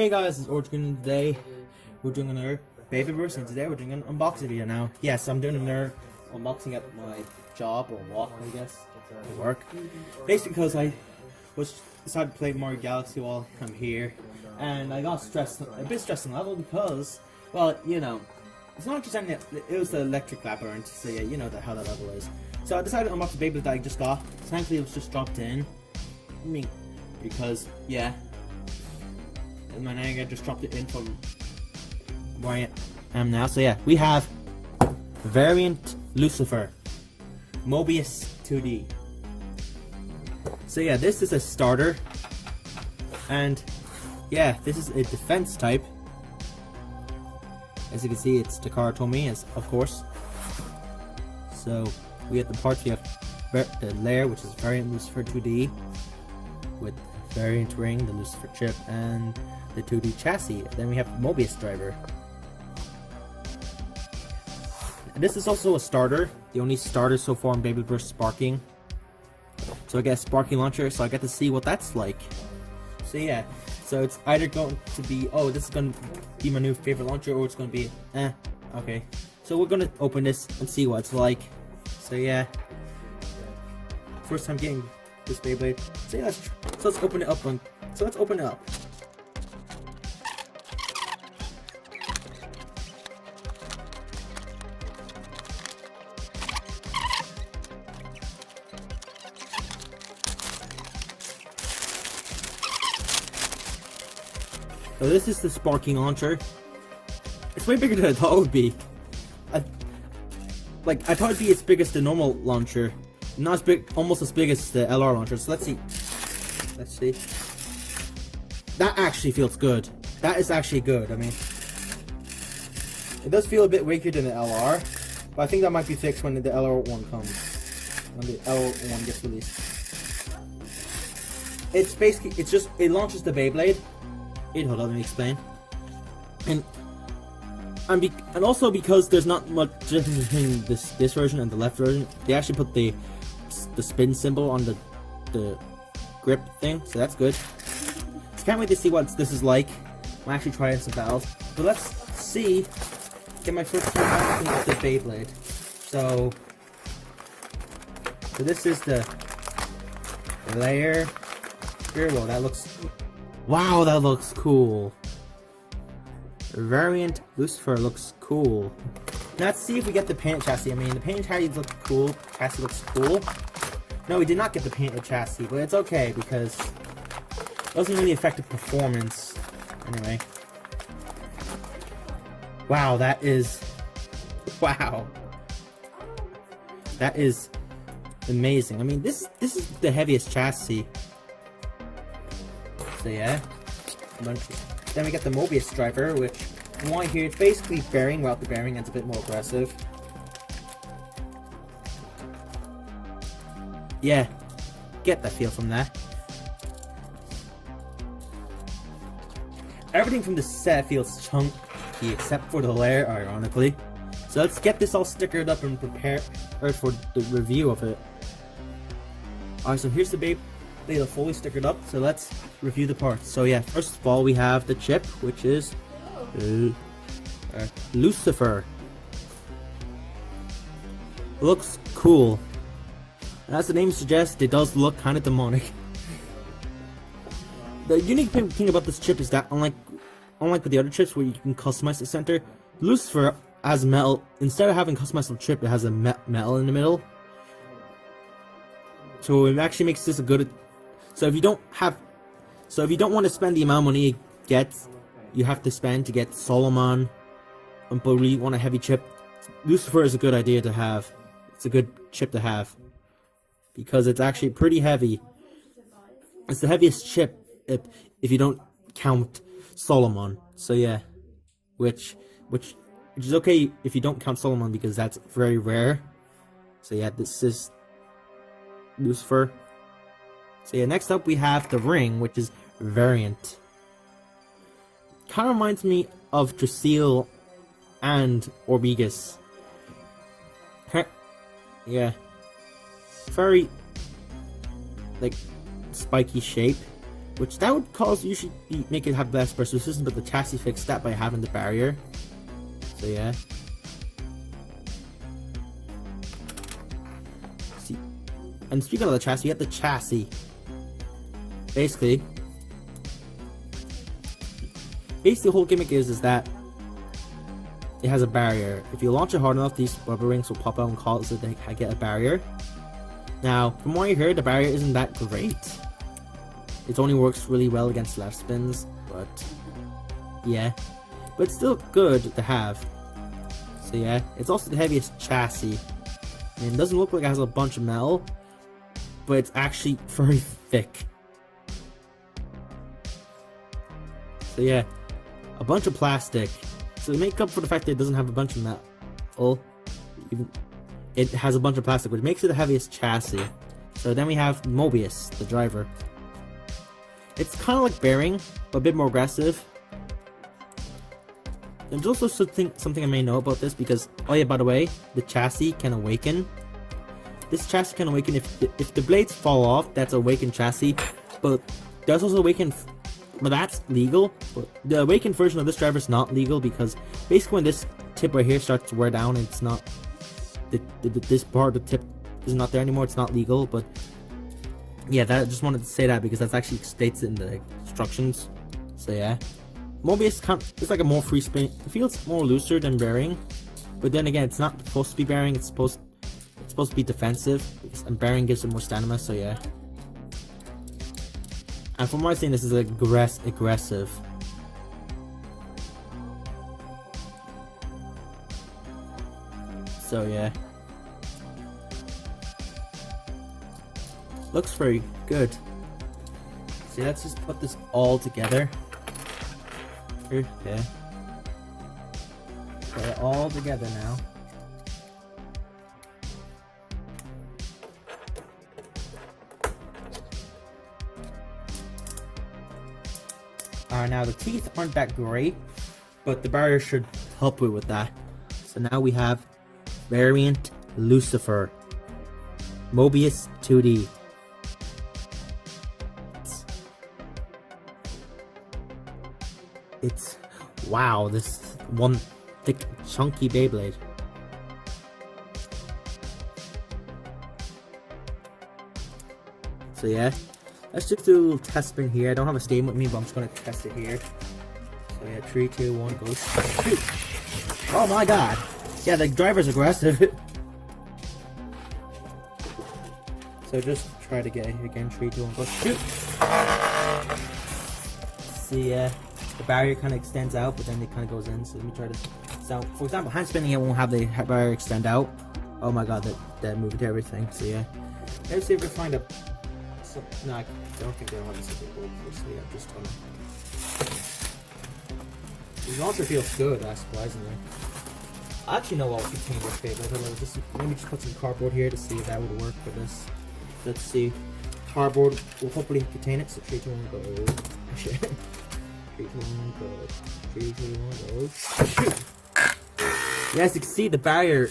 Hey guys, it's AuraDragoon. Today we're doing another BEYBLADE, and today we're doing an unboxing video now. Yes, I'm doing another unboxing at my job, or walk, I guess, at work. Basically because I decided to play Mario Galaxy while I'm here, and I got a bit stressed on level because, well, you know, it's not just anything, it was the electric labyrinth, so yeah, you know how that level is. So I decided to unbox the BEYBLADE that I just got. Thankfully it was just dropped in. I mean, because, yeah. And my name, I just dropped it in from where I am now. So yeah, we have Variant Lucifer Mobius 2D. So yeah, this is a starter, and yeah, this is a defense type. As you can see, it's Takara Tomy, as of course. So we have the parts. We have the layer, which is Variant Lucifer 2D, with Variant ring, the Lucifer chip, and the 2D chassis. Then we have Mobius driver. This is also a starter, the only starter so far in BEYBLADE Sparking. So I get a sparking launcher, so I get to see what that's like. So yeah, so it's either going to be, oh, this is going to be my new favorite launcher, or it's going to be, okay. So we're going to open this and see what it's like. So yeah, first time getting this BEYBLADE. So yeah, let's open it up. So let's open it up. So this is the sparking launcher. It's way bigger than I thought it would be. I thought it'd be as big as the normal launcher. Not as big, almost as big as the LR launcher. So let's see. Let's see. That actually feels good. That is actually good. I mean, it does feel a bit weaker than the LR, but I think that might be fixed when the LR one comes. When the LR one gets released. It's basically, it launches the BEYBLADE. Hold on, let me explain. And also because there's not much difference between this version and the left version, they actually put the spin symbol on the grip thing, so that's good. So can't wait to see what this is like. I'm actually trying some battles, but let's see. Get my first unboxing of the BEYBLADE. So this is the layer. Here, well, that looks. Wow, that looks cool. Variant Lucifer looks cool. Now let's see if we get the paint chassis. I mean, the paint chassis looks cool. Chassis looks cool. No, we did not get the painted chassis, but it's okay because it doesn't really affect the performance. Anyway. Wow, that is... Wow. That is amazing. I mean, this is the heaviest chassis. So yeah. Then we get the Mobius driver, which you want here, it's basically bearing, well, the bearing ends a bit more aggressive. Yeah, get that feel from that. Everything from the set feels chunky, except for the layer, ironically. So let's get this all stickered up and prepare for the review of it. Alright, so here's the BEYBLADE fully stickered up, so let's review the parts. So yeah, first of all we have the chip, which is Lucifer. Looks cool. As the name suggests, it does look kind of demonic. The unique thing about this chip is that unlike with the other chips where you can customize the center, Lucifer has metal. Instead of having customizable chip, it has a metal in the middle. So it actually makes this a good. So if you don't want to spend the amount of money you have to spend to get Solomon, but really want a heavy chip, Lucifer is a good idea to have. It's a good chip to have because it's actually pretty heavy. It's the heaviest chip if you don't count Solomon. So yeah, which is okay if you don't count Solomon because that's very rare. So yeah, this is Lucifer. So yeah, next up we have the ring, which is Variant. Kind of reminds me of Drasil and Orbegus. Yeah, very like spiky shape. which that would cause make it have less burst resistance, but the chassis fixed that by having the barrier. So yeah. See, and speaking of the chassis, you have the chassis. Basically, the whole gimmick is that it has a barrier. If you launch it hard enough, these rubber rings will pop out and cause it to get a barrier. Now, from what I heard, the barrier isn't that great. It only works really well against left spins, but yeah. But it's still good to have. So yeah, it's also the heaviest chassis. And it doesn't look like it has a bunch of metal, but it's actually very thick. So yeah, a bunch of plastic. So to make up for the fact that it doesn't have a bunch of metal, it has a bunch of plastic, which makes it the heaviest chassis. So then we have Mobius, the driver. It's kind of like Bearing, but a bit more aggressive. There's also something I may know about this because, oh yeah, by the way, the chassis can awaken. This chassis can awaken if the blades fall off. That's awakened chassis, but there's also awakened. But that's legal. But the awakened version of this driver is not legal because basically when this tip right here starts to wear down, it's not this part of the tip is not there anymore. It's not legal. But yeah, I just wanted to say that because that's actually states in the instructions. So yeah, Mobius it's like a more free spin. It feels more looser than Bearing, but then again, it's not supposed to be Bearing. It's supposed to be defensive, and Bearing gives it more stamina. So yeah. And from what I've seen, this is aggressive. So yeah. Looks very good. See, let's just put this all together. Here, yeah. Put it all together now. Now the teeth aren't that great, but the barrier should help with that. So now we have variant Lucifer, Mobius 2D. It's wow, this one thick chunky Beyblade. So yeah. Let's just do a little test spin here. I don't have a stain with me, but I'm just going to test it here. So yeah, 3, 2, 1, go. Shoot. Oh my god. Yeah, the driver's aggressive. So just try to get it again. 3, 2, 1, go. Shoot. See, the barrier kind of extends out, but then it kind of goes in. So let me try to. So, for example, hand spinning it won't have the barrier extend out. Oh my god, that moved everything. So yeah. Let's see if we find a. No, I don't think they're having something cool. Obviously, I'm just It also feels good, surprisingly. I actually know what will contain this Beyblade. Let me just put some cardboard here to see if that would work for this. Let's see. Cardboard will hopefully contain it. So 3, 2, 1, go. 3, 2, 1, go. 3, 2, 1, go. Shoot! Yeah, as you can see, the barrier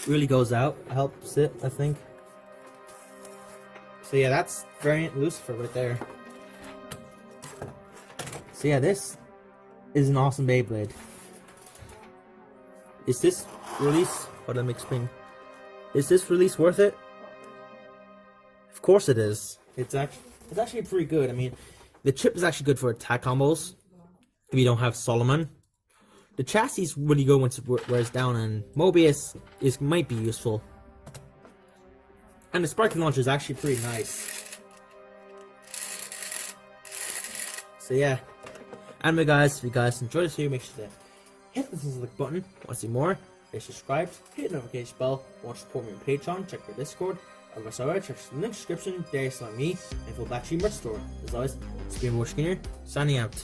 really goes out. Helps it, I think. So yeah, that's variant Lucifer right there. So yeah, this is an awesome Beyblade. Is this release? Let me explain. Is this release worth it? Of course it is. It's actually pretty good. I mean, the chip is actually good for attack combos if you don't have Solomon. The chassis is really good once it wears down, and Mobius might be useful. And the sparking launcher is actually pretty nice. So yeah. Anyway guys, if you guys enjoyed this video, make sure to hit the like button. Want to see more? Get subscribed, hit the notification bell. Want to support me on Patreon? Check your Discord. Or my server, check the link in the description. There you me and full Black Sheep merch store. As always, it's been Skinner, signing out.